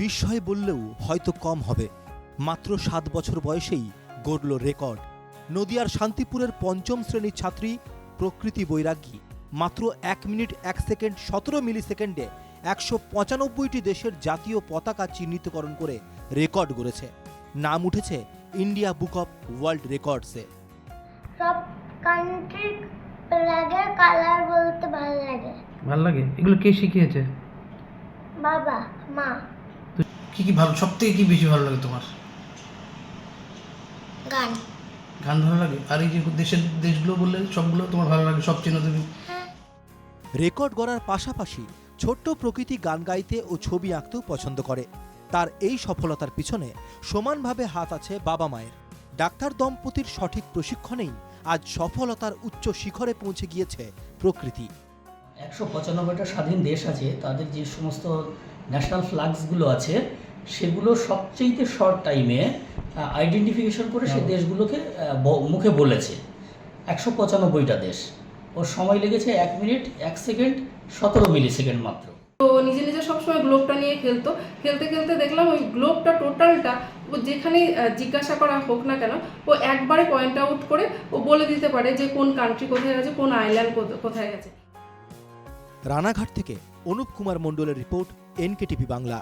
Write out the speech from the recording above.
বিস্ময় বললেও হয়তো কম হবে। মাত্র 7 বছর বয়সেই গড়ল রেকর্ড। নদিয়ার শান্তিপুরের 5ম শ্রেণীর ছাত্রী প্রকৃতি বৈরাগী মাত্র 1 মিনিট 1 সেকেন্ড 17 মিলি সেকেন্ডে 195টি দেশের জাতীয় পতাকা চিহ্নিতকরণ করে রেকর্ড গড়েছে। নাম উঠেছে ইন্ডিয়া বুক অফ ওয়ার্ল্ড রেকর্ডসে। সব কান্ট্রির ফ্ল্যাগের কালার বলতে ভালো লাগে। ভালো লাগে? এগুলো কে শিখিয়েছে? বাবা, মা। তো কি ভালো, সবথেকে কি বেশি ভালো লাগে তোমার? গান। গান ভালো লাগে। আর এই যে দেশগুলো বললে সবগুলো তোমার ভালো লাগে, সব চেনো তুমি? রেকর্ড গড়ার পাশাপাশি ছোট্ট প্রকৃতি গান গাইতে ও ছবি আঁকতেও পছন্দ করে। তার এই সফলতার পিছনে সমানভাবে হাত আছে বাবা মায়ের। ডাক্তার দম্পতির সঠিক প্রশিক্ষণেই আজ সফলতার উচ্চ শিখরে পৌঁছে গিয়েছে প্রকৃতি। 195টা স্বাধীন দেশ আছে, তাদের যে সমস্ত ন্যাশনাল ফ্ল্যাগসগুলো আছে সেগুলো সবচেয়ে শর্ট টাইমে আইডেন্টিফিকেশন করে সে দেশগুলোকে মুখে বলেছে। 195টা দেশ, ওর সময় লেগেছে 1 মিনিট 1 সেকেন্ড 17 মিলি সেকেন্ড মাত্র। তো নিজে নিজে সবসময় গ্লোবটা নিয়ে খেলতে খেলতে দেখলাম ওই গ্লোবটা টোটালটা ও যেখানেই জিজ্ঞাসা করা হোক না কেন ও একবারে পয়েন্ট আউট করে ও বলে দিতে পারে যে কোন কান্ট্রি কোথায় আছে, কোন আইল্যান্ড কোথায় আছে। রানাঘাট থেকে অনুপ কুমার মণ্ডলের রিপোর্ট, NKTV বাংলা।